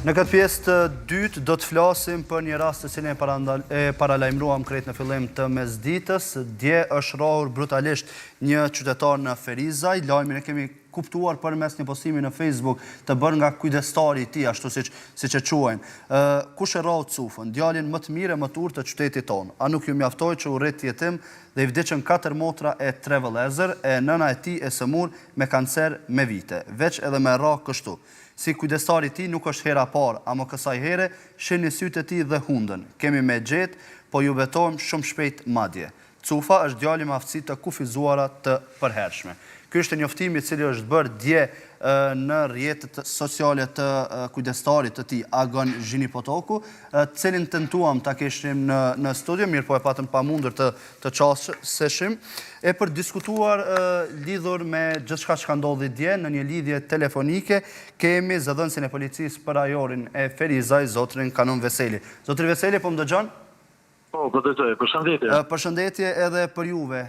Në këtë pjesë të dytë do të flasim për një rast të cilin e paralajmëruam krejt në fillim të mesditës. Dje është rrohur brutalisht një qytetar në Ferizaj. Lajmin e kemi kuptuar përmes një postimi në Facebook të bërë nga kujdestari i tij, ashtu siç e quajnë. Kush e rrohu Cufën, djalin më të mirë e më të urtë të qytetit tonë. A nuk ju mjaftoi që u rrit jetim dhe i vdiqën 4 motra e 3 vëllezër, e nëna e tij e sëmur me kancer me vite, veç edhe me rrah kështu. Si kujdestari ti nuk është hera parë, ama kësaj here shihni sytë e tij dhe hundën. Kemi me gjetë, po ju betojmë shumë shpejt madje. Cufa është djali me aftësi të kufizuara të përhershme. Ky është njoftimi i cili është bërë dje në rrjetet sociale të kujdestarit të tij, Agon Zhinipotoku, cilin tentuam ta kishim në studio, mirë po e patëm pamundur të çastëshim, e për diskutuar lidhur me gjithçka që ka ndodhur dje në një lidhje telefonike, kemi zëdhënësin e policisë për rajonin e Ferizaj, zotrin Kanon Veseli. Zotri Veseli, po më dëgjon? Po, përshëndetje. Përshëndetje edhe për juve.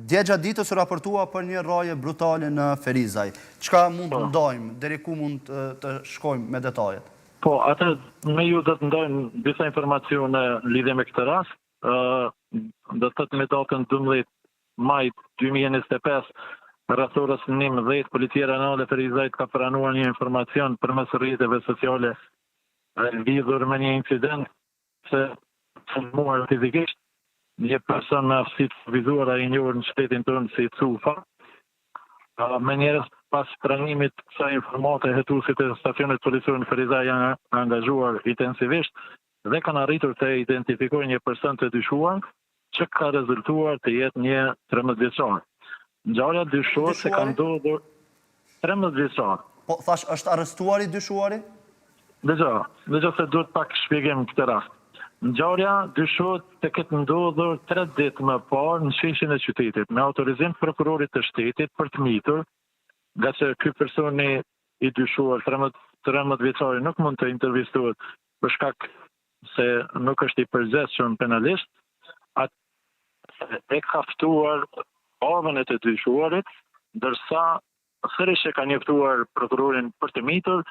Dje gjatë ditës u raportua për një rraje brutale në Ferizaj. Çka mund të ndajmë, deri ku mund të shkojmë me detajet? Po, atë me ju do të ndajmë disa informacione në lidhje me këtë rast. Do të thotë me datën 12 maj 2025, rreth orës 19, Policia Rajonale e Ferizajt ka pranuar një informacion përmes rrjeteve sociale lidhur me një incident se muar fizikisht një person me aftësi të kufizuara i njohur në shtetin tonë si Cufa. Me njerëz pas pranimit të kësaj informate, hetuesit e stacionit policor në Ferizaj janë angazhuar intensivisht dhe kanë arritur të identifikojnë një person të dyshuar që ka rezultuar të jetë një 13 vjeçar. Ngjarja dyshohet se ka ndodhur 13 vjeçar. Po thash, është arrestuar i dyshuari? Dëgjoj se duhet pak shpjegim këtë rast. Ngjarja dyshohet të ketë ndodhur 3 ditë më parë në sheshin e qytetit, me autorizim të prokurorit të shtetit për të mitur, nga që ky personi i dyshuar 13 vjeçari nuk mund të intervistohet për shkak se nuk është i përgjegjshëm penalisht, e ka ftuar babën e të dyshuarit, ndërsa sërish e ka njoftuar prokurorin për të mitur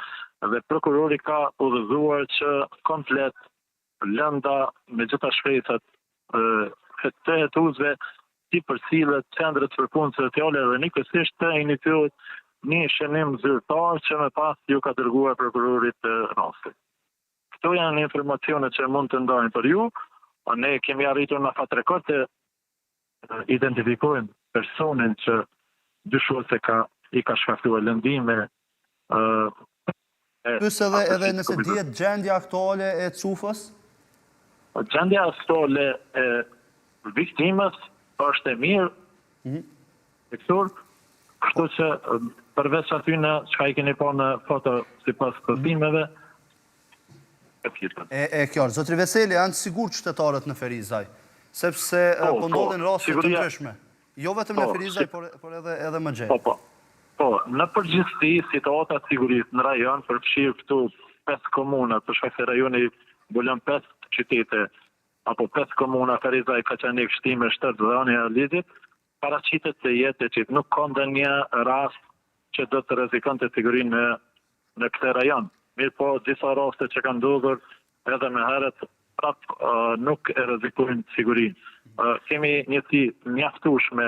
dhe prokurori ka udhëzuar që komplet lënda me gjitha shkresat të hetuesve si përcillet qendrët për punë sociale dhe njëkohësisht të iniciohet një shënim zyrtar që më pas ju ka dërguar prokurorit të rastit. Këto janë informacionet që mund të ndajmë për ju, ne kemi arritur në fat rekord të identifikojmë personin që dyshohet se i ka shkaktuar lëndime. Pyes edhe nëse dihet gjendja aktuale e Cufës? Gjendja aktuale e viktimës është e mirë, kështu që përveç atyne çka i keni pa në foto sipas postimeve, e qartë. Zotri Veseli, janë sigurt qytetarët në Ferizaj, sepse po ndodhin raste të ndryshme. Jo vetëm në Ferizaj, por edhe më gjatë. Po, në përgjithësi situata e sigurisë në rajon përfshir këtu 5 komuna, për shkak se rajoni mbulon 5 qytete apo 5 komuna, Ferizaj, Kaçanik, Shtime, Shtërt dhe Ania e Ligjit, paraqitet se jetë që nuk ka ndonjë rast që do të rrezikonte sigurinë në këtë rajon. Mirë po, disa raste që kanë ndodhur edhe më herët nuk e rrezikojnë sigurinë. Kemi njësi mjaftueshme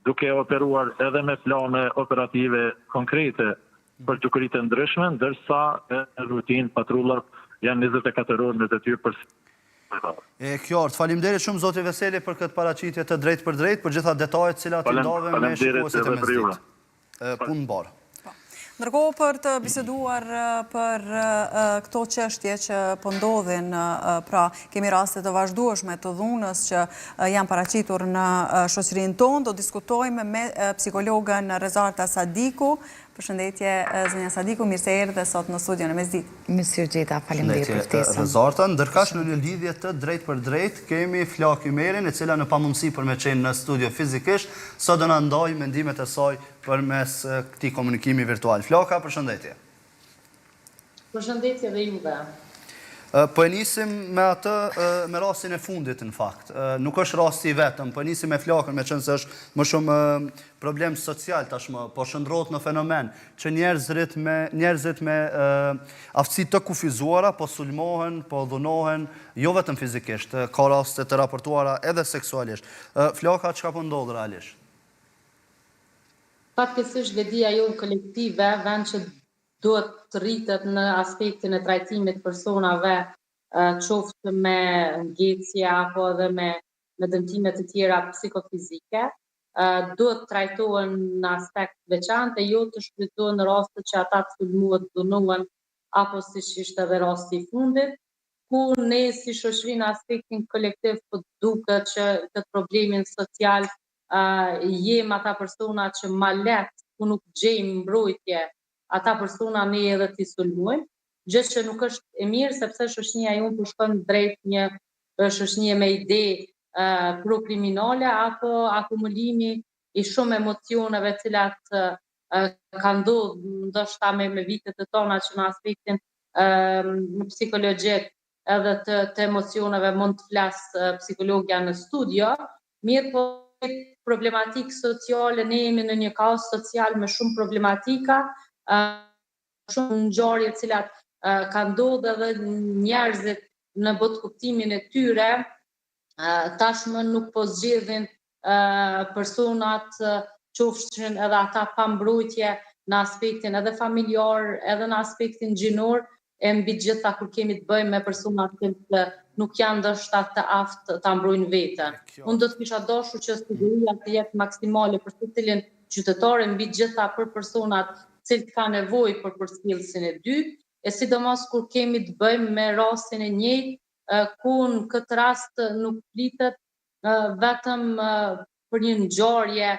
duke operuar edhe me plane operative konkrete për dukuritë ndryshme, ndërsa në rutinë patrullat janë 24 orë në detyrë për E qartë, faleminderit shumë zoti Veseli për këtë paraqitje të drejtë për drejtë, për gjitha detajet cilat i ndave me shikuesit e mesditë. Punë mbarë. Ndërkohë për të biseduar për këto çështje që po ndodhin, pra kemi raste të vazhdueshme të dhunës që janë paraqitur në shoqërinë tonë, do diskutojmë me psikologën Rezarta Sadiku. Përshëndetje zënja Sadiku, mirë se erdhe sot në studion e Mesditë. Mirë gjeta, faleminderit për ftesën. Rezarta, ndërkaq në një lidhje të drejtë për drejtë kemi Flak Ymerin, e cila në pamundësi për me qenë në studio fizikisht, sot do na ndajë mendimet e saj përmes këtij komunikimi virtual. Flaka, përshëndetje. Përshëndetje dhe juve. Po e nisim me atë, me rastin e fundit në fakt. Nuk është rasti vetëm, po e nisim me flakën, me qënë se është më shumë problem social tashmë, po shëndrot në fenomen, që njerëzit me aftësi të kufizuara, po sulmohen, po dhunohen, jo vetëm fizikisht, ka raste të raportuara edhe seksualisht. Flaka, çka po ndodh realisht? Fatkesisht vedia jonë kolektive, vend që duhet të rritet në aspektin e trajtimit personave, qoftë me ngecje apo edhe me dëmtime të tjera psikofizike, duhet trajtohen në aspekt veçantë, jo të shfrytëzohen në raste që ata të sulmuhet, dhunohen, apo siç ishte edhe rasti i fundit, ku ne si shoqëri në aspektin kolektiv po duket që këtë problemin social jem ata persona që ma letë, ku nuk gjejmë mbrojtje, ata persona ne edhe t'i sulmuojmë, gjë që nuk është e mirë, sepse shoqënia jonë po shkon drejt një shoqënie me ide pro-kriminale apo akumulimi i shumë emocioneve cilat ka ndodhur ndoshta me vitet e tona që në aspektin psikologjik edhe të emocioneve mund të flasë psikologja në studio, mirë po problematikë sociale, ne jemi në një kaos social me shumë problematika, shumë ngjarje të cilat ka ndodhur edhe njerëzit në botë kuptimin e tyre, tashmë nuk po zgjedhin personat qofshin edhe ata pa mbrojtje në aspektin edhe familjar, edhe në aspektin gjinor, e mbi gjitha kur kemi të bëjmë me personat që nuk janë ndoshta të aftë ta mbrojnë veten. Unë do të kisha dashur që siguria të jetë maksimale për secilin qytetar, mbi gjitha për personat cilët ka nevojë për përcjellësin e dytë, e sidomos kur kemi të bëjmë me rastin e njëjtë, ku në këtë rast nuk flitet vetëm për një ngjarje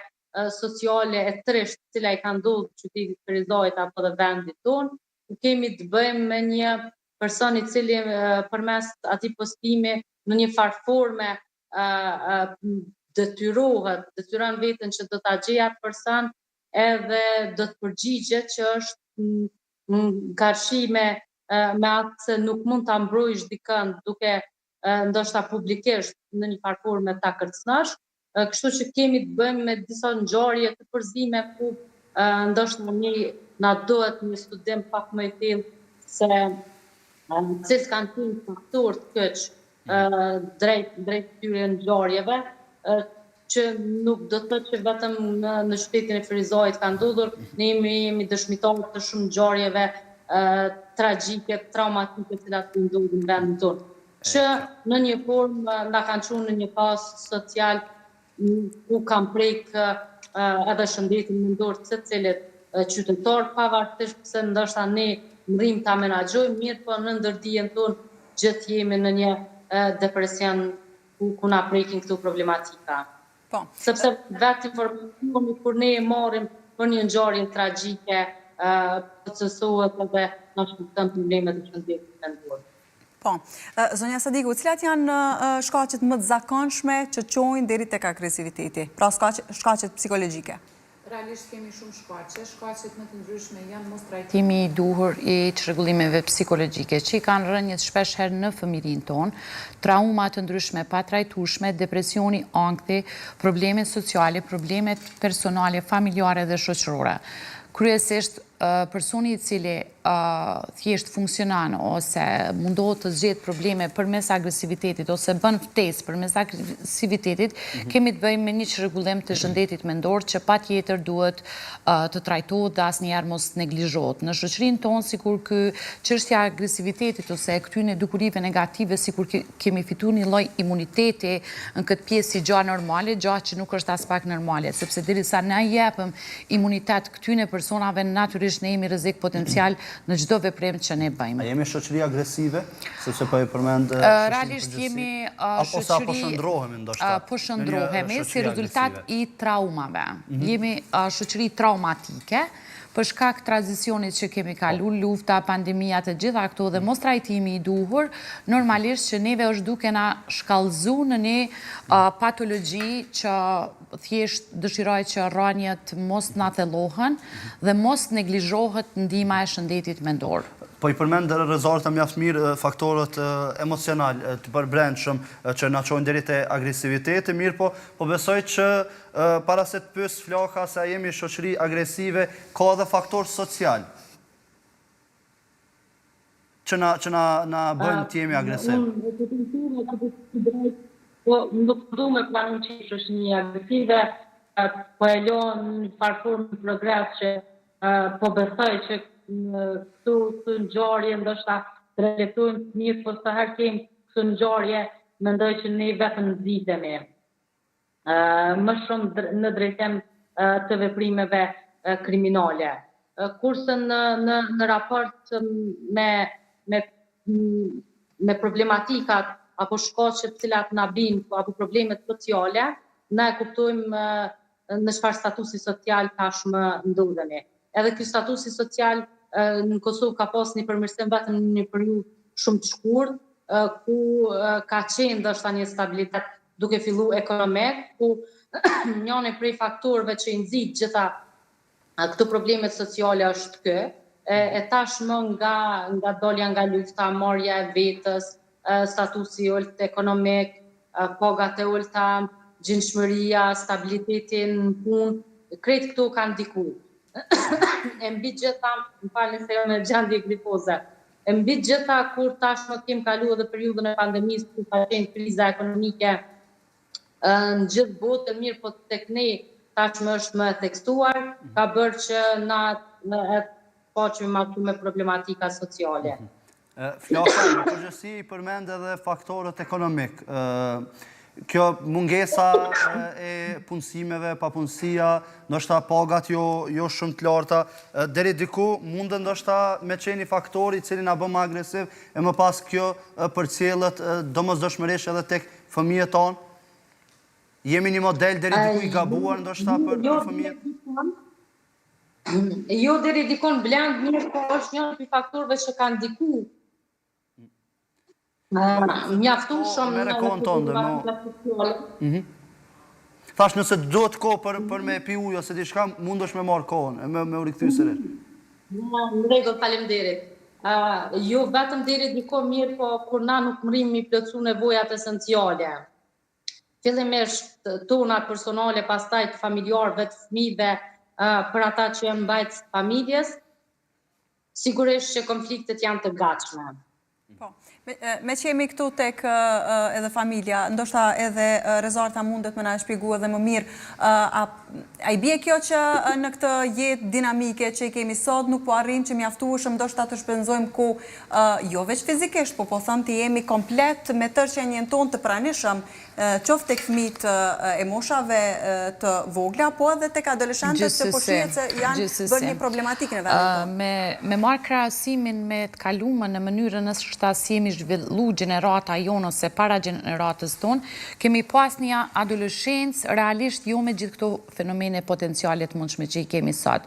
sociale e trisht, cila i ka ndodhur qytetit Ferizajt apo dhe vendit tonë, ku kemi të bëjmë me një person i cili përmes atij postimi në një farë forme detyron veten që do ta gjejë atë person edhe do të përgjigjet që është në karshi me atë se nuk mund ta mbrojësh dikën duke ndoshta publikisht në një farë forme ta kërcënosh, kështu që kemi të bëjmë me disa ngjarje të përzime ku ndoshta na duhet një studim pak më i thellë se cilët kanë qenë faktorë të këç drejt këtyre ngjarjeve, që nuk do të thotë që vetëm në qytetin e Ferizajit ka ndodhur, ne jemi dëshmitarë të shumë ngjarjeve tragjike, traumatike të cilat ndodhin në vendin tonë, që në një formë na kanë çuar në një kaos social ku kanë prek edhe shëndetin mendor të secilit qytetar, pavarësisht pse ndoshta ne rrim ta menaxhojmë, mirë po në ndërdijen tonë gjithë jemi në një depresion ku na prekin këto problematika. Po. Sepse vetë informacioni kur ne e marrim për një ngjarje tragjike, procesohet edhe na shkakton probleme të shëndetit mendor. Po. Zonja Sadiku, cilat janë shkaqet më të zakonshme që çojnë deri tek agresiviteti? Pra shkaqet psikologjike. Realisht kemi shumë shkaqet më të ndryshme janë mos trajtimi i duhur i çrregullimeve psikologjike, që i kanë rënjët shpesh herë në fëmijërinë tonë, trauma të ndryshme pa trajtueshme, depresioni, ankthi, probleme sociale, probleme personale, familjare dhe shoqërore. Kryesisht personi i cili thjesht funksionon ose mundohet të zgjedh probleme përmes agresivitetit ose bën ftesë përmes agresivitetit, kemi të bëjmë me një çrregullim të shëndetit mendor që patjetër duhet të trajtohet dhe asnjëherë mos neglizhohet. Në shoqërinë tonë, sikur ky çështja e agresivitetit ose e këtyre dukurive negative, sikur kemi fituar një lloj imuniteti në këtë pjesë si gjë normale, gjë që nuk është as pak normale, sepse derisa na japim imunitet këtyre personave, natyrisht ne jemi rrezik potencial në çdo veprim që ne bëjmë. A jemi shoqëri agresive? Sepse po e përmend realisht jemi ose apo shndrohemi ndoshta. Po shndrohemi si rezultat i traumave. Jemi shoqëri traumatike për shkak tranzicionit që kemi kaluar, lufta, pandemia, të gjitha këto dhe mos trajtimi i duhur, normalisht që neve është duke na shkallëzuar në një patologji që thjesht dëshiroj që rrënjët mos na thellohen dhe mos neglizhohet ndihma e shëndetit mendor. Po i përmend rezultate mjaft mirë faktorët emocional të përbrendshëm që na çojnë deri te agresiviteti, mirë po besoj që para se të pyes Flaka se a jemi shoqëri agresive, ka edhe faktor social që na bëjnë të jemi agresiv. Po nuk du me planu që është një agresive, po e lonë në parkur në progres që po besoj që këtu në ngjarje ndoshta të reflektojnë mirë, po sa herë kemi këtu në ngjarje, mendoj që ne vetëm nxitemi. Më shumë në drejtim të veprimeve kriminale. Kurse në raport me problematikat apo shkaqet të cilat na bijnë apo problemet sociale, na e kuptojmë në çfarë statusi social tashmë ndodhemi. Edhe ky statusi social në Kosovë ka pas një përmirësim vetëm në një periudhë shumë të shkurtër, ku ka qenë ndoshta një stabilitet duke filluar ekonomik, ku njëri prej faktorëve që i nxit gjitha këto problemet sociale është ky, e tashmë nga dolja nga lufta, marrja e vetës, statusi ulët ekonomik, pagat e ulta, gjinshmëria, stabiliteti në punë, krejt këto kanë ndikuar. E mbi gjitha, më falni se jo me gjendje glifoze, e mbi gjitha kur tashmë kemi kaluar edhe periudhën e pandemisë, ku ka qenë kriza ekonomike në gjithë botën, mirë po tek ne tashmë është më theksuar, ka bërë që na paqemi ma këtu me problematika sociale. Flaka, në përgjithësi i përmend edhe faktorët ekonomik. Kjo mungesa e punësimeve, papunësia, ndoshta pagat jo shumë të larta, deri diku mund ndoshta me qenë faktori i cili na bën më agresiv, e më pas kjo përcjellet domosdoshmërisht edhe tek fëmijët tonë. Jemi një model deri diku i gabuar ndoshta për fëmijët. Jo deri dikon blend mirë, po është një prej faktorëve që kanë ndikuar. Mjaftu shumë në Thash nëse duhet kohë për me pi ujë ose diçka, mundesh me marrë kohën, me u rikthy sërish. Në rregull, faleminderit. Jo vetëm deri diko mirë, po kur na nuk mrim mi plotësu nevojat esenciale. Fillimisht tona personale, pastaj të familjarëve, të fëmijëve, për ata që janë mbajtës familjes, sigurisht që konfliktet janë të gatshme. Po, me që jemi këtu tek edhe familja, ndoshta edhe Rezarta mundet me na shpjegua edhe më mirë, a i bie kjo që në këtë jetë dinamike që i kemi sot, nuk po arrim që mjaftueshëm ndoshta të shpenzojmë kohë jo veç fizikisht, po thëmë të jemi komplet me tërqenjen tonë të pranishëm, qoftë tek fëmijët e moshave të vogla, po edhe tek adoleshentët që po shihet se janë bërë një problematikë në vendin tonë. Me marrë krahasimin me të kaluamën në mënyrën në shta si jemi zhvillu gjenerata jonë ose para gjeneratës tonë, kemi pas një adoleshencë realisht jo me gjithë këto fenomene potencialet mundshme që i kemi sot.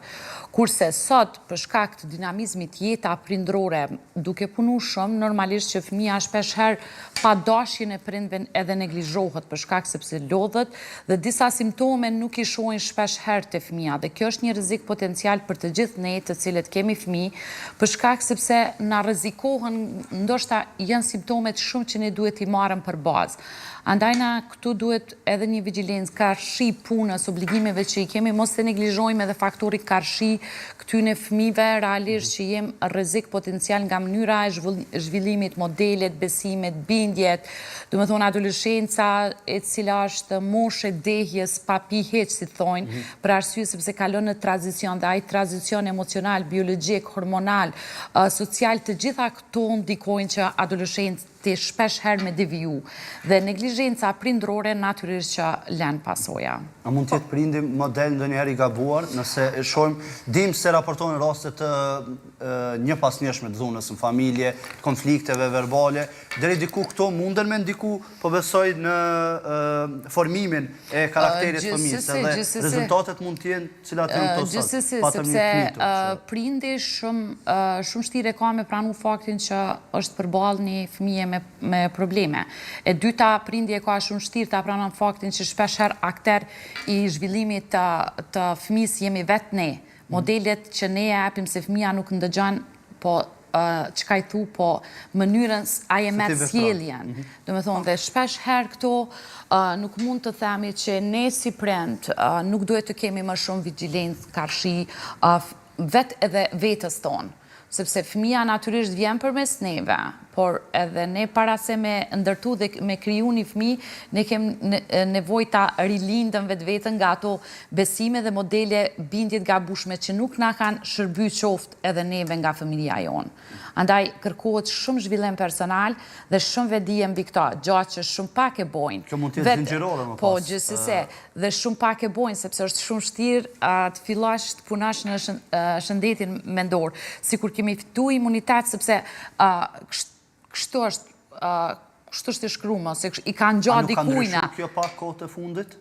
Kurse sot, për shkak të dinamizmit jeta prindrore, duke punu shumë, normalisht që fëmija shpesh herë pa dashjen e prindve edhe neglizhohet për shkak sepse lodhet dhe disa simptome nuk i shohin shpesh herë të fëmija. Dhe kjo është një rrezik potencial për të gjithë ne të cilët kemi fëmijë, për shkak sepse na rrezikohen, ndoshta janë simptomet shumë që ne duhet i marrëm për bazë. Andaj na këtu duhet edhe një vigjilencë, karshi punës, obligimeve që i kemi, mos të neglizhojmë edhe faktori karshi këtyne fëmijëve, realisht që jem rrezik potencial nga mënyra e zhvillimit, modelet, besimet, bindjet, do të thonë adoleshenca e cila është moshë dehjes pa piheq, si thonë, për arsye sepse kalon në tranzicion dhe ai tranzicion emocional, biologjik, hormonal, social, të gjitha këto ndikojnë që adoleshencë të shpesh herë me deviju dhe neglizhenca prindrore natyrisht që lën pasoja. A mund të jetë prindi model ndonjëherë i gabuar, nëse e shohim, dim se raportojnë raste të një pas njëshme të dhunës në familje, konflikteve verbale, deri diku këto munden me ndiku, po besoj në formimin e karakterit fëmijës, edhe rezultatet mund të jenë cilat janë këto sot. Gjithsesi, sepse prindi shumë shtire ka me pranu faktin që është përballë një fëmije me probleme. E dyta, prindi e ka shumë shtirë ta pranon faktin që shpesh herë akter i zhvillimit të fëmijës jemi vetë ne. Modelet që ne e japim se fëmija nuk ndëgjon, po çka i thu, po mënyrën a je me sjelljen. Do me thonë, dhe shpesh herë këto nuk mund të themi që ne si prind nuk duhet të kemi më shumë vigjilencë, karshi, vetë edhe vetës tonë. Sepse fëmija natyrisht vjen përmes neve, por edhe ne para se me ndërtu dhe me kriju një fëmijë, ne kemi nevojë ta rilindëm vetën nga ato besime dhe modele bindjet gabueshme që nuk na kanë shërby qoftë edhe neve nga familja jonë. Andaj kërkohet shumë zhvillim personal dhe shumë vedije mbi këto, gjatë që shumë pak e bojnë. Kjo mund të jetë zinxhirore më pas. Po, gjithsesi, dhe shumë pak e bojnë, sepse është shumë vështirë të fillosh të punosh në shëndetin mendor, sikur kemi fitu imunitet, sepse kështu është e shkruar, se i kanë gjatë dikujna. A nuk ka ndryshuar kjo pak kohë të fundit?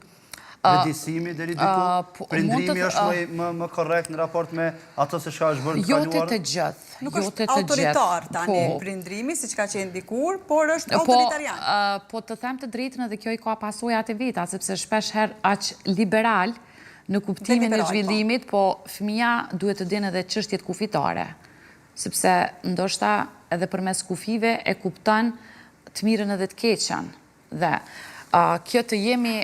Vedisimi deri diku? Prindrimi është më korrekt në raport me ato se çka është bërë në kaluar? Jo të gjithë. Nuk është autoritar tani prindrimi, siç ka qenë dikur, por është autoritarian. Po të them të drejtën, edhe kjo i ka pasojat e veta, sepse shpesh herë aq liberal në kuptimin e zhvillimit, po fëmia duhet të dinë edhe çështjet kufitare. Sepse ndoshta edhe përmes kufive e kupton të mirën edhe të keqen. Dhe kjo të jemi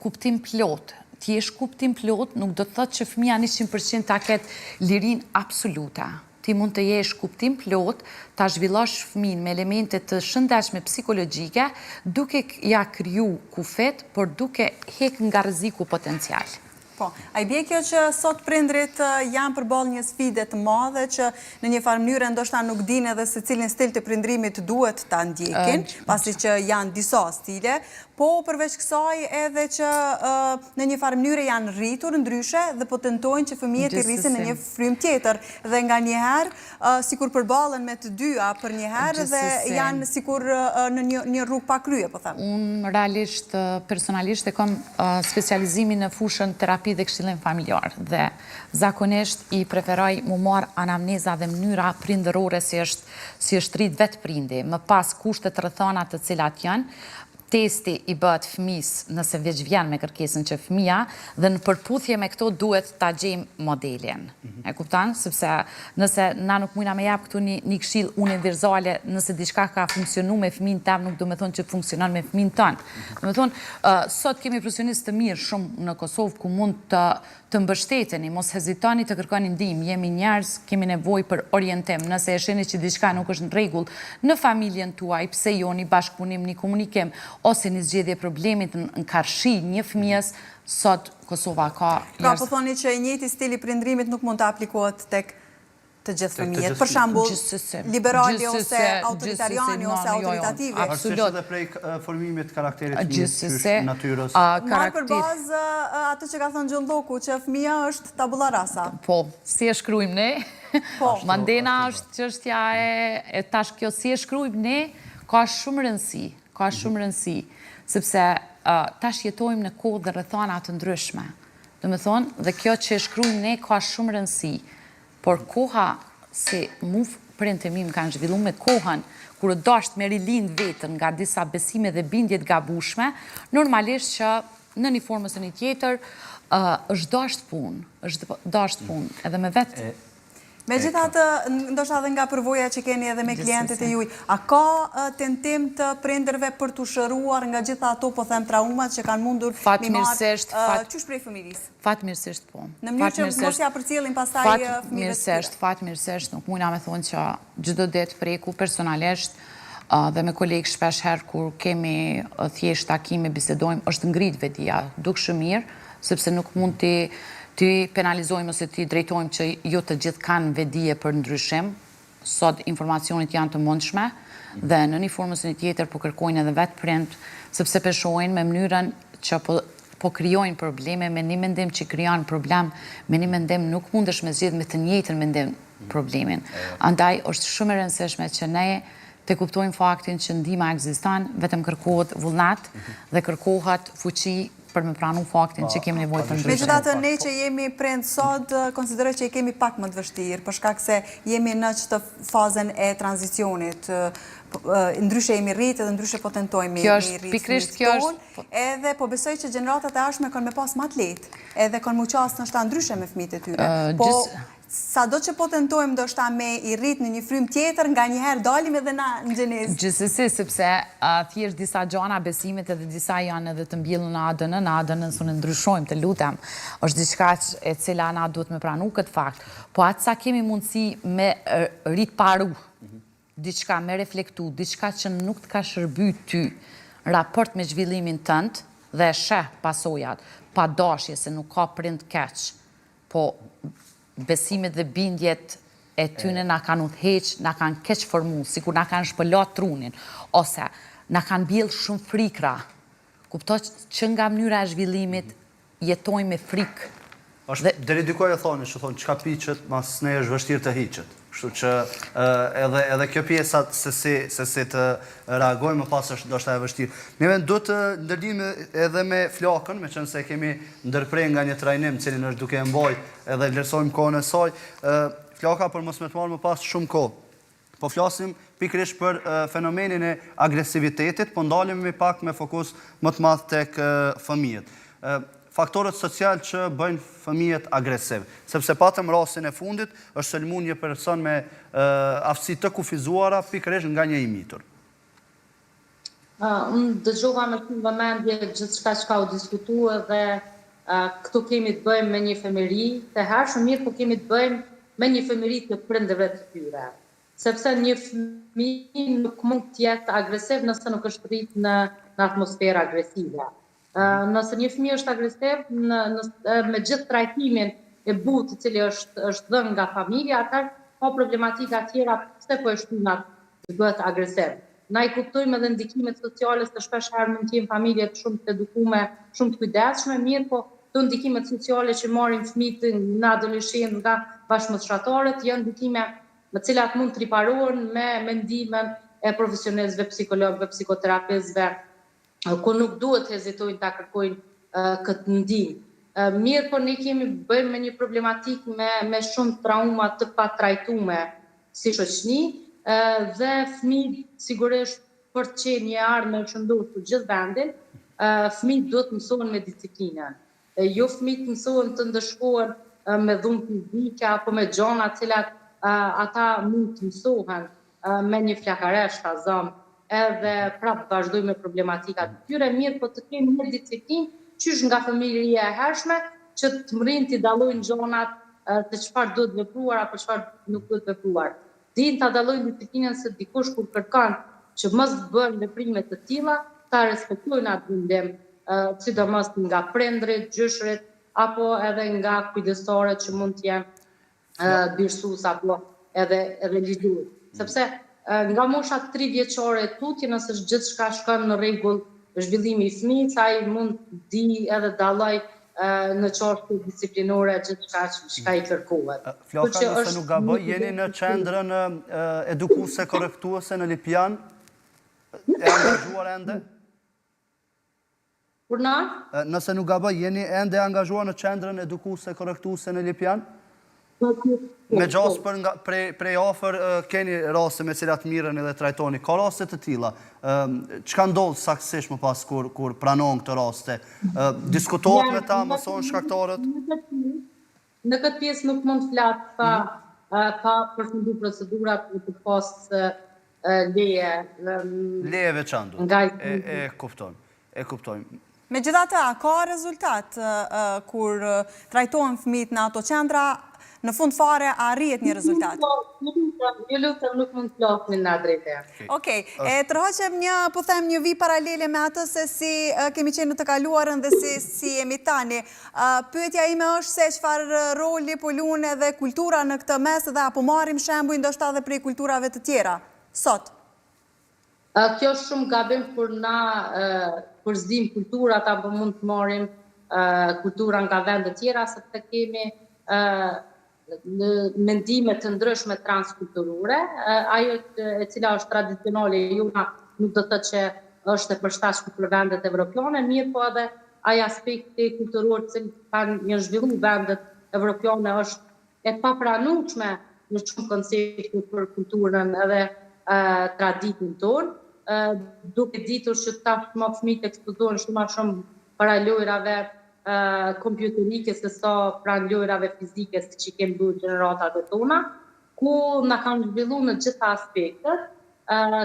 kuptim plot, të jesh kuptim plot, nuk do të thotë që fëmija 100% ta ketë lirin absoluta. Ti mund të jesh kuptim plot, ta zhvillosh fëmin me elemente të shëndetshme psikologjike, duke ja kriju kufet, por duke hek nga rreziku potencial. Po, a i bje kjo që sot prindrit janë përballë një sfide të madhe që në një farë mënyrë ndoshta nuk dinë edhe se cilin stil të prindrimit duhet ta ndjekin, pasi që janë disa stile, po përveç kësaj edhe që në një farë mënyrë janë rritur ndryshe dhe po tentojnë që fëmijët të rrisin në një frymë tjetër dhe nga njëherë sikur përballen me të dyja për njëherë dhe janë sikur në një rrugë pa krye, po them. Unë realisht, personalisht e kam specializimin në fushën terapi dhe këshillim familjar dhe zakonisht i preferoj mu marr anamneza dhe mënyra prindërore si është rrit vetë prindi, më pas kushtet rrethana të cilat janë, testi i bëhet fëmis nëse veç vjen me kërkesën që fëmija dhe në përputhje me këto duhet ta gjejmë modelin. E kupton? Sepse nëse na nuk mujna me jap këtu një këshill universale, nëse diçka ka funksionuar me fëmin tam, nuk do me thonë që funksionon me fëmin ton. Do me thonë, sot kemi profesionistë të mirë shumë në Kosovë ku mund të mbështeteni, mos hezitoni të kërkoni ndihmë, jemi njerëz, kemi nevojë për orientim. Nëse e shihni që diçka nuk është në rregull në familjen tuaj, pse jo një bashkëpunim, një komunikim ose një zgjedhje problemit në karshi një fëmijës, sot Kosova ka... Pra po thoni që i njëjti stili prindrimit nuk mund të aplikohet tek të gjithë fëmijët. Për shembull, liberali ose autoritariani ose autoritativi. Absolut. Edhe prej formimit të karakterit fëmijës, natyrës. Marr për bazë atë që ka thënë Gjolloku, që fëmia është tabula rasa. Po, si e shkruajmë ne? Po. Mandena është çështja e tash kjo si e shkruajmë ne, ka shumë rëndësi. Ka shumë rëndësi, sepse tash jetojmë në kohë dhe rrethana të ndryshme. Do me thonë, dhe kjo që e shkruajmë ne ka shumë rëndësi. Por koha, se mu prindët e mi më kanë zhvillu me kohën, kur dasht me rilind vetën nga disa besime dhe bindjet gabueshme, normalisht që në një formës e një tjetër, është dasht punë, edhe me vetë. Megjithatë, ndoshta edhe nga përvoja që keni edhe me klientët e juaj, a ka tentim të prindërve për të shëruar nga gjitha ato, po them, traumat që kanë mundur mi marrë qysh prej fëmirisë? Fatmirësisht po. Në mënyrë që mos ja përcjellin pastaj fëmijëve të tyre. Fatmirësisht, nuk mujna me thonë që çdo ditë preku personalisht dhe me kolegë shpesh herë kur kemi thjesht takime bisedojmë, është ngrit vetia, dukshë mirë, sepse nuk mund të penalizojmë ose të drejtojmë që jo të gjithë kanë vedije për ndryshim. Sot informacionit janë të mundshme dhe në një formës një tjetër po kërkojnë edhe vetë prind, sepse peshojnë me mënyrën që po krijojnë probleme, me një mendim që krijon problem, me një mendim nuk mundesh me zgjidh me të njëjtën mendim problemin. Andaj është shumë e rëndësishme që ne të kuptojmë faktin që ndihma ekziston, vetëm kërkohet vullnet dhe kërkohet fuqi për me pranu faktin që kemi nevojë për ndryshim. Megjithatë, ne që jemi prind sot, konsideroj që i kemi pak më të vështirë, për shkak se jemi në çdo fazën e tranzicionit. Ndryshe jemi rritë dhe ndryshe po tentojmë mi rritë tonë, edhe po besoj që gjeneratat e ardhshme kanë me pas më të lehtë, edhe kanë më qasë nështë ndryshe me fëmijët e tyre. Po sa do që po tentojmë do shta me i rrit në një frym tjetër, nga njëherë dalim edhe na në gjenezë. Gjithsesi, sepse thjesht disa gjana besimet edhe disa janë edhe të mbjellën në ADN së në ndryshojmë, të lutem, është diçka e cila na duhet me pranu këtë fakt, po atë sa kemi mundësi me rrit paru, diçka me reflektu, diçka që nuk të ka shërby ty, raport me zhvillimin tënd dhe sheh pasojat, pa dashje se nuk ka prind keq, po besimet dhe bindjet e tyne na kanë udhëheq, na kanë keq formu, sikur na kanë shpëlat trunin, ose na kanë bjell shumë frikra. Kuptoj që nga mënyra e zhvillimit jetojmë me frikë. Është deri dikoj e thonë, që thonë, çka piqet, mas ne është vështirë të hiqet. Kështu që edhe kjo pjesa se si të reagojmë më pas është ndoshta e vështirë. Neve duhet të ndërlidhemi edhe me flakën, me qenë se kemi ndërprer nga një trajnim cilin është duke mbajt edhe vlerësojmë kohën e saj. Flaka për mos me të marrë më pas shumë kohë. Po flasim pikërisht për fenomenin e agresivitetit, po ndalemi pak me fokus më të madh tek fëmijët. Faktorët social që bëjnë fëmijët agresiv. Sepse patëm rastin e fundit, është sulmu një person me aftësi të kufizuara pikërisht nga një i mitur. Unë dëgjova me këtë vëmendje gjithçka që ka u diskutuar dhe këtu kemi të bëjmë me një fëmijëri të hershëm, mirë, po kemi të bëjmë me një fëmijëri të prindërve të tyre. Sepse një fëmijë nuk mund të jetë agresiv nëse nuk është rrit në atmosferë agresive. Nëse një fëmijë është agresiv, me gjithë trajtimin e butë i cili është dhënë nga familja, atëherë ka problematika tjera pse po e shtyna të bëhet agresiv. Na i kuptojmë edhe ndikimet sociale se shpesh herë mund të jenë familje shumë të edukume, shumë të kujdesshme, mirë, po këto ndikimet sociale që marrin fëmijët në adoleshencë nga bashkëmoshatarët janë ndikime me cilat mund të riparohen me ndihmën e profesionistëve, psikologëve, psikoterapistëve, ku nuk duhet hezitojnë ta kërkojnë këtë ndihmë. Mirë, po ne kemi bëjmë me një problematik me shumë trauma të patrajtume si shoqëni, dhe fëmijët sigurisht për të qenë një armë e shëndosh për gjithë vendin, fëmijët duhet mësohen me disiplinën. Jo fëmijët mësohen të ndëshkohen me dhunë fizike apo me gjona të cilat ata mund të mësohen me një flakaresh ta zëm, edhe prapë vazhdojmë me problematikat të tyre, mirë, po të kemi një disciplinë qysh nga fëmijëria e hershme që të mrinë të dallojnë gjonat të çfarë duhet vepruar apo çfarë nuk duhet vepruar. Dinë ta dallojnë disiplinën se dikush kur kërkon që mos të bëjnë veprime të tilla, ta respektojnë atë vendim, sidomos nga prindrit, gjyshrit apo edhe nga kujdestarët që mund të jenë birsus apo edhe religjioz. Sepse nga mosha 3 vjeçare e tutje, nëse gjithçka shkon në rregull, zhvillimi i fëmijës, ai mund di edhe dalloj në çështje disiplinore gjithçka që i kërkohet. Flaka, nëse nuk gaboj, jeni në qendrën edukuese korrektuese në Lipjan? E angazhuar ende? Kur na? Nëse nuk gaboj, jeni ende angazhuar në qendrën edukuese korrektuese në Lipjan? Me gjas prej afër keni raste me cilat mirën edhe trajtoni. Ka raste të tilla. Çka ndodh saktësisht më pas kur pranon këto raste? Diskutohet me ta, mëson shkaktarët? Në këtë pjesë nuk mund të flas pa përfunduar procedurat të pas leje veçantë. E kuptojmë. Megjithatë, ka rezultat kur trajtohen fëmijët në ato qendra, në fund fare arrihet një rezultat. Jo lutem, nuk mund të flasni në drejtë. Okej, tërhoqem një vi paralele me atë se si kemi qenë të kaluarën dhe si jemi tani. Pyetja ime është se çfarë roli po luan edhe kultura në këtë mes dhe apo marrim shembull ndoshta edhe prej kulturave të tjera sot. Kjo është shumë gabim kur na përzdim kulturat apo mund të marrim kultura nga vende të tjera, sepse kemi në mendime të ndryshme transkulturore, ajo e cila është tradicionale jona nuk do të thotë që është e përshtatshme për vendet evropiane, mirë, po edhe ai aspekti kulturor që kanë zhvilluar vendet evropiane është e papranueshme në shumë koncepte për kulturën edhe traditën tonë, duke ditur që tashmë fëmijët ekspozohen shumë para lojrave kompjuterike se sa pranë lojrave fizike që kemë bërë gjeneratat e tona, ku na kanë zhvillu në gjitha aspektet,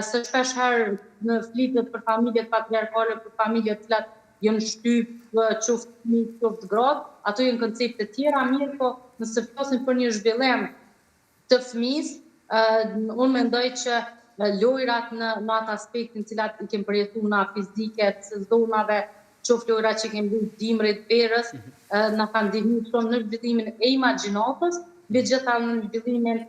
se shpesh herë në flitet për familjet patriarkale, për familjet cilat jënë shtyp, qoftë fëmijë, qoftë gratë, ato jënë koncepte tjera mirë, po nëse flasim për një zhvillim të fëmijës, unë mendoj që lojrat në atë aspektin cilat i kemë përjetu na fizike, të zonave, qoftë lojra që kemë bërë dimrit, verës, na kanë ndihmuar shumë në zhvillimin e imagjinatës, megjithatë në zhvillimin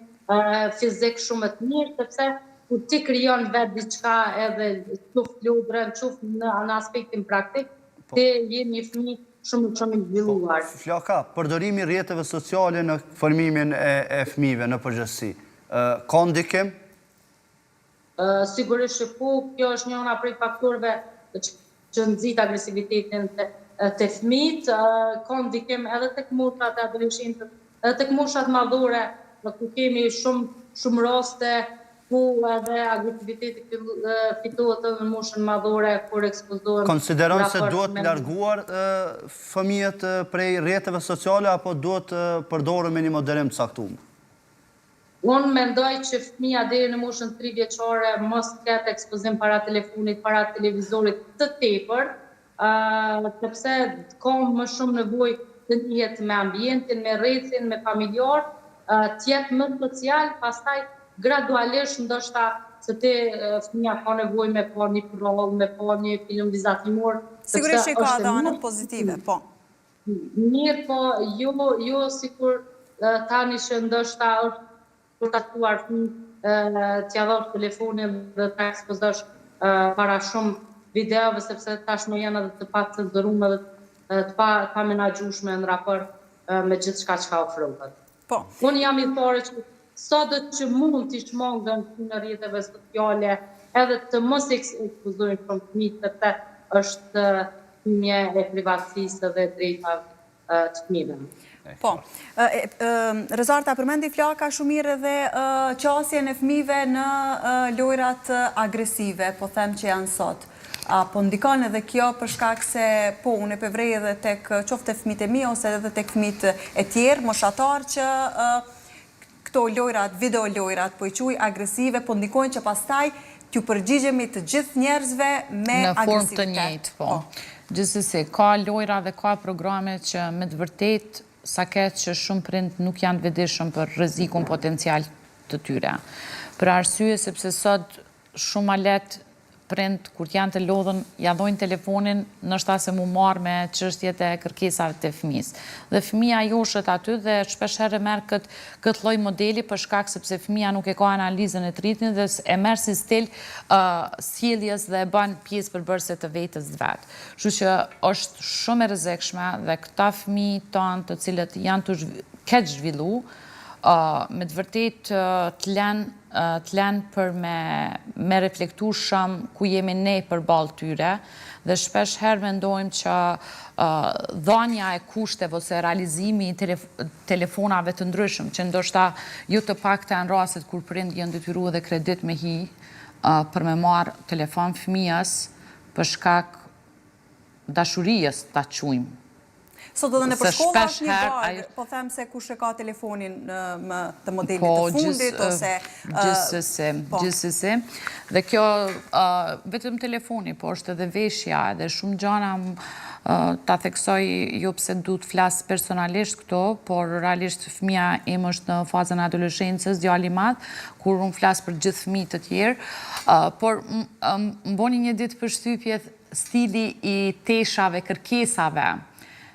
fizik shumë të mirë, sepse kur ti krijon vetë diçka edhe qoftë lodrën, qoftë në aspektin praktik, ti je një fëmijë shumë i zhvilluar. Flaka, përdorimi rrjeteve sociale në formimin e fëmijëve në përgjithësi, ka ndikim? Sigurisht që po, kjo është njëra prej faktorëve që nxit agresivitetin të fëmijët, ka ndikim edhe tek moshat e adoleshentët, edhe tek moshat madhore, ku kemi shumë raste ku edhe agresiviteti fitohet edhe në moshën madhore, kur ekspozohen. Konsideron se duhet larguar fëmijët prej rrjeteve sociale apo duhet përdorur me një moderim të caktuar? Unë mendoj që fëmija deri në moshën 3 vjeçare mos ketë ekspozim para telefonit, para televizorit të tepër, sepse ka më shumë nevojë të njihet me ambientin, me rrethin, me familjar, të jetë më social, pastaj gradualisht ndoshta se te fëmija ka nevojë me pa një proll, me pa një film vizatimor. Sigurisht që ka edhe anët pozitive, po. Mirë, po jo sikur tani që ndoshta është për të tuar t'ja dhosh telefonin dhe të ekspozosh para shumë videove, sepse tashmë janë edhe të pak cenzuruar dhe të pa menaxhueshme në raport me gjithë shka që ka ofrohet. Po. Unë jam i thore që sado që mund t'i shmangën në rrjeteve sociale edhe të mos ekspozojnë shumë fëmijët, sepse është një e privatësisë dhe drejtave të fëmijëve. Po, Rezarta përmendi Flaka shumë mirë edhe qasjen e fëmijëve në lojrat agresive, po them që janë sot. Po ndikon edhe kjo për shkak se po unë e përvrej edhe tek qoftë fëmijët e mi ose edhe tek fëmijët e tjerë, moshatar që këto lojrat, video lojrat, po i quaj agresive, po ndikojnë që pastaj t'ju përgjigjemi të gjithë njerëzve me agresivitet. Në formë të njëjtë, po. Gjithsesi, ka lojra dhe ka programe që me të vërtet sa ketë që shumë prind nuk janë të vetëdijshëm për rrezikun potencial të tyre. Për arsye sepse sot shumë ma lehtë prind kur janë të lodhën ja dhojnë telefonin ndoshta se mu marr me çështjet e kërkesave të fëmijës. Dhe fëmia joshet aty dhe shpeshherë merr këtë lloj modeli për shkak sepse fëmia nuk e ka analizën e të rritin dhe e merr si stil sjelljes dhe e bën pjesë përbërëse të vetës vet. Kështu që është shumë e rrezikshme dhe këta fëmijë tanë të cilët janë të keq zhvillu, me të vërtet të lënë për me reflektu shumë ku jemi ne përballë tyre dhe shpesh herë mendojmë që dhënia e kushteve ose realizimi i telefonave të ndryshëm, që ndoshta jo të pakta në rastet kur prind janë detyruar dhe kredit me hi për me marr telefon fëmijës për shkak dashurisë ta quajmë. Sot edhe në përshkolla është një barë, po them se kush e ka telefonin të modelit të fundit, ose... Gjithsesi. Dhe kjo, vetëm telefoni, po është edhe veshja, edhe shumë gjana ta theksoj jo pse du të flasë personalisht këto, por realisht fëmija im është në fazën e adoleshencës, djali i madh, kur unë flasë për gjithë fëmijët të tjerë, por më boni një ditë përshtypje stili i teshave, kërkesave.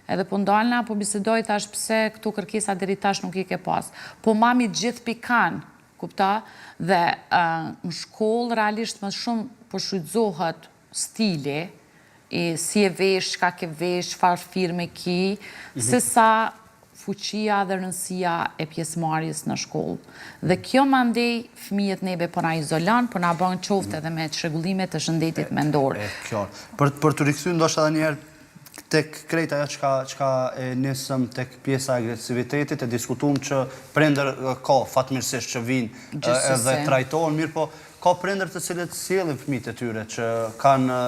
Edhe po ndalna, po bisedoj tash pse këto kërkesa deri tash nuk i ke pas. Po mami gjithë pikan, kupta, dhe në shkollë realisht më shumë po shfrytëzohet stili, si e vesh, ka ke vesh, çfarë firme ki, se sa fuqia dhe rëndësia e pjesëmarrjes në shkollë. Dhe kjo mandej fëmijët neve po na izolon, po na bën qoftë edhe me çrregullime të shëndetit mendor. Për të rikthyer ndoshta edhe një herë tek krejt ajo çka e nisëm tek pjesa e agresivitetit, e diskutuam që prindër ka fatmirësisht që vinë edhe trajtohen mirë, po ka prindër të cilët sjellin fëmijët e tyre që kanë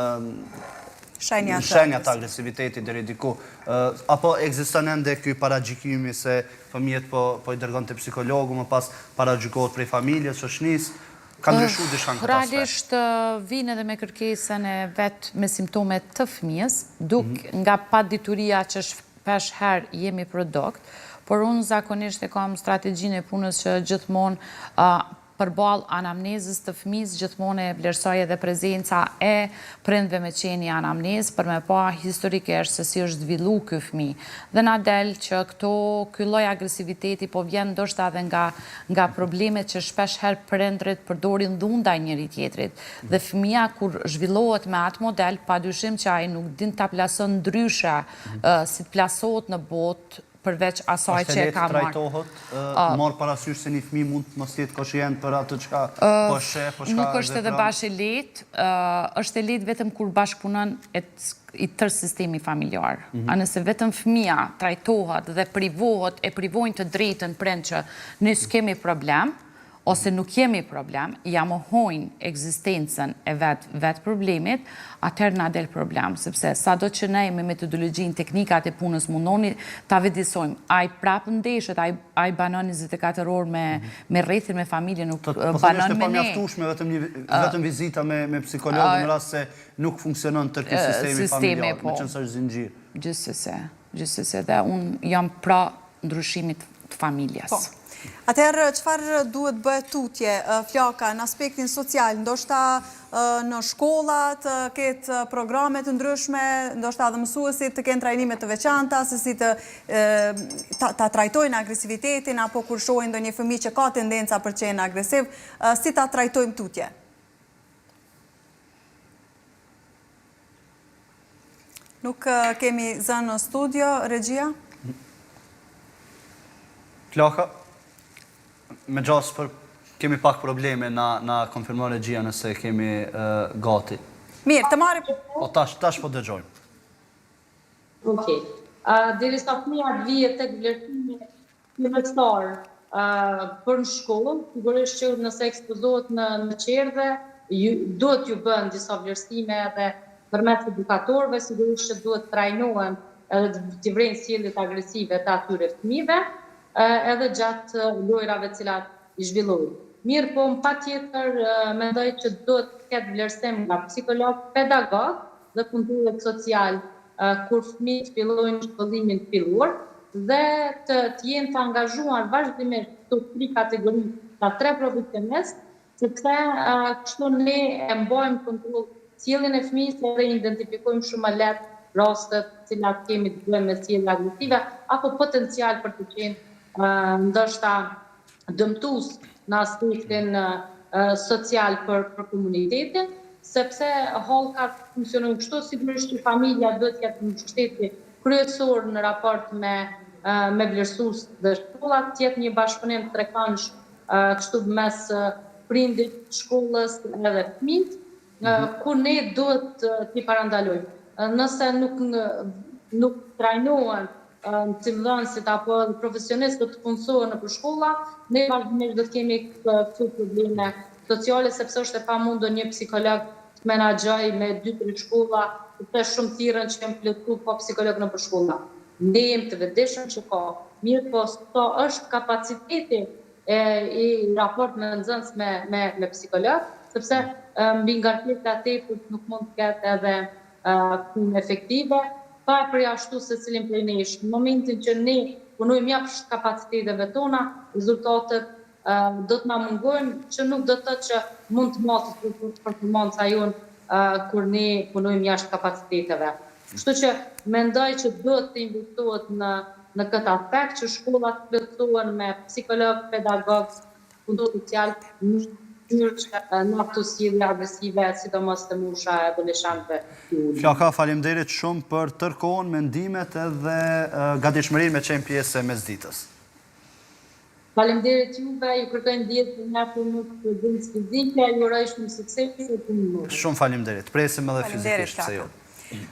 shenja të agresiviteti deri diku. Apo ekziston ende ky paragjykimi se fëmijët po I dërgon te psikologu, më pas paragjykohet prej familjes, shoqënisë? Ka ndryshuar diçka në këtë aspekt? Realisht vinë edhe me kërkesën e vet me simptome të fëmijës, nga padituria që shpesh herë jemi produkt, por unë zakonisht e kam strategjinë e punës që gjithmonë përballë anamnezës të fëmijës, gjithmonë e vlerësoj edhe prezenca e prindve me qenë anamnezë për me pa historikisht se si është zhvilluar ky fëmijë. Dhe na del që ky lloj agresiviteti po vjen ndoshta edhe nga problemet që shpesh herë prindrit përdorin dhundaj njëri tjetrit. Dhe fëmia kur zhvillohet me atë model, padyshim që ai nuk din ta plason ndryshe si të plasohet në botë përveç asaj që e ka marrë. Trajtohet, marrë parasysh se një fëmijë mund të mos jetë koshient për atë çka po sheh, po çka nuk është edhe bashkë lehtë, është e lehtë vetëm kur bashkëpunon I tërë sistemi familjar. A nëse vetëm fëmia trajtohet dhe privojnë të drejtën prind që ne s'kemi problem, ose nuk kemi problem, ja mohojnë ekzistencën e vet problemit, atëherë na del problem, sepse sado që ne me metodologjinë, teknikat e punës mundoni ta vedisojmë, ai prapë ndeshet, ai banon 24 orë me rrethin, me familjen, nuk banon me ne. Mjaftueshme vetëm vizita me psikolog në rast se nuk funksionon tërë ky sistemi familjar, me qenë është zinxhir. Gjithsesi, dhe unë jam pra ndryshimit të familjes. Atëherë, çfarë duhet bëhet tutje, Flaka, në aspektin social, ndoshta në shkollat, ketë programe të ndryshme, ndoshta edhe mësuesit të kenë trajnime të veçanta, se si ta trajtojnë agresivitetin, apo kur shohin ndonjë fëmijë që ka tendenca për qenë agresiv, si ta trajtojmë tutje? Nuk kemi zënë në studio, regjia? Flaka? Me gjasë kemi pak probleme na konfirmon regjia nëse kemi gati. Mirë, të marrim. Po tash po dëgjojmë. Okej. Derisa fëmia vihet tek vlerësimi fillestar për në shkollë, sigurisht që nëse ekspozohet në qerdhe, duhet ju bën disa vlerësime edhe përmes edukatorëve, sigurisht që duhet trajnohen edhe të vrenë sjelljet agresive të atyre fëmijëve, edhe gjatë lojrave cilat I zhvillojnë. Mirë, po patjetër mendoj që duhet të ketë vlerësim nga psikolog, pedagog dhe punëtorët social kur fëmijët fillojnë shkollimin filluar dhe të jenë të angazhuar vazhdimisht këto 3 kategori, ta 3 profesionistë, sepse kështu ne e mbajmë kontroll sjelljen e fëmijës dhe identifikojmë shumë më lehtë rastet cilat kemi të bëjmë me sjellje agresive apo potencial për të qenë ndoshta dëmtues në aspektin social për komunitetin, sepse hallkat funksionojnë kështu, sigurisht që familja duhet të ketë një mbështetje kryesor në raport me vlerësues dhe shkollat, të jetë një bashkëpunim trekansh kështu mes prindit, shkollës edhe fëmijët, ku ne duhet t'i parandalojmë. Nëse nuk trajnohen cilëdhënësit apo profesionistët të punësohen në shkolla, ne vazhdimisht do të kemi këto probleme sociale, sepse është e pamundur një psikolog të menaxhojë me 2-3 shkolla, të shumë tjerën që janë plotësuar pa psikolog në shkolla. Ne jemi të vetëdijshëm që ka, mirë po sa është kapaciteti I raport me nxënës me psikolog, sepse mbi ngarkesa tepër nuk mund të ketë edhe punë efektive, pa e përjashtu se cilin prej nesh. Në momentin që ne punojmë jashtë kapaciteteve tona, rezultatet do të na mungojnë, që nuk do të thotë që mund të matet performanca jonë kur ne punojmë jashtë kapaciteteve. Kështu që mendoj që duhet të investohet në këtë aspekt, që shkollat të plotësohen me psikolog, pedagog, punëtor social, në ato sjellje agresive, sidomos të mosha e adoleshantëve. Flaka, faleminderit shumë për tërkohën, mendimet edhe gatishmërinë me qenë pjesë e mesditës. Faleminderit juve, ju kërkoj ndjesh për nga punët të dhënës fizike, ju uroj shumë sukses e punë. Shumë faleminderit, presim edhe fizikisht se jo.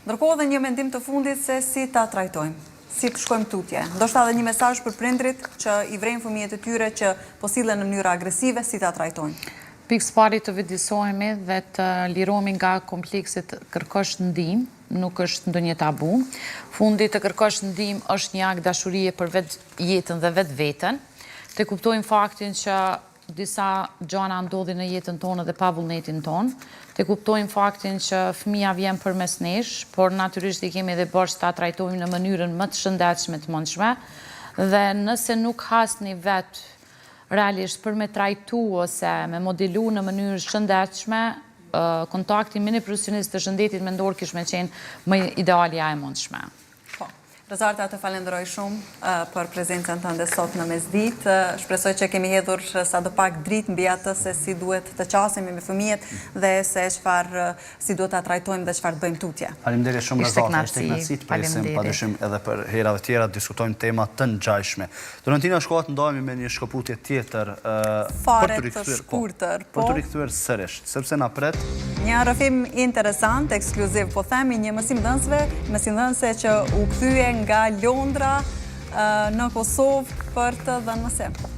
Ndërkohë dhe një mendim të fundit se si ta trajtojmë. Si të shkojmë tutje. Ndoshta edhe një mesazh për prindrit që I vrejnë fëmijët e tyre që po sillen në mënyrë agresive, si ta trajtojnë. Pikës pari të vedisohemi dhe të lirohemi nga kompleksit kërkosh ndihmë, nuk është ndonjë tabu. Fundi të kërkosh ndihmë është një akt dashurie për vetë jetën dhe vetë veten. Të kuptojmë faktin që disa gjëra ndodhin në jetën tonë dhe pa vullnetin tonë. Të kuptojmë faktin që fëmia vjen përmes nesh, por natyrisht i kemi edhe borxh ta trajtojmë në mënyrën më të shëndetshme të mundshme. Dhe nëse nuk hasni vetë realisht për me trajtu ose me modelu në mënyrë shëndetshme, kontakti me një profesionist të shëndetit mendor kish me qenë më idealja e mundshme. Rezarta, të falenderoj shumë për prezencën tënde sot në mesditë. Shpresoj që kemi hedhur sa do pak dritë mbi atë se si duhet të qasemi me fëmijët dhe se si duhet ta trajtojmë dhe çfarë bëjmë tutje. Faleminderit shumë Rezarta, ishte kënaqësi të presim padyshim edhe për herave tjera të diskutojmë tema të ngjashme. Donatina, shkohet ndajemi me një shkëputje tjetër për të rikthyer sërish, sepse na pret një rrëfim interesant, ekskluziv, po themi, një mësimdhënëse që u kthye nga Londra në Kosovë për të dhënë mësim.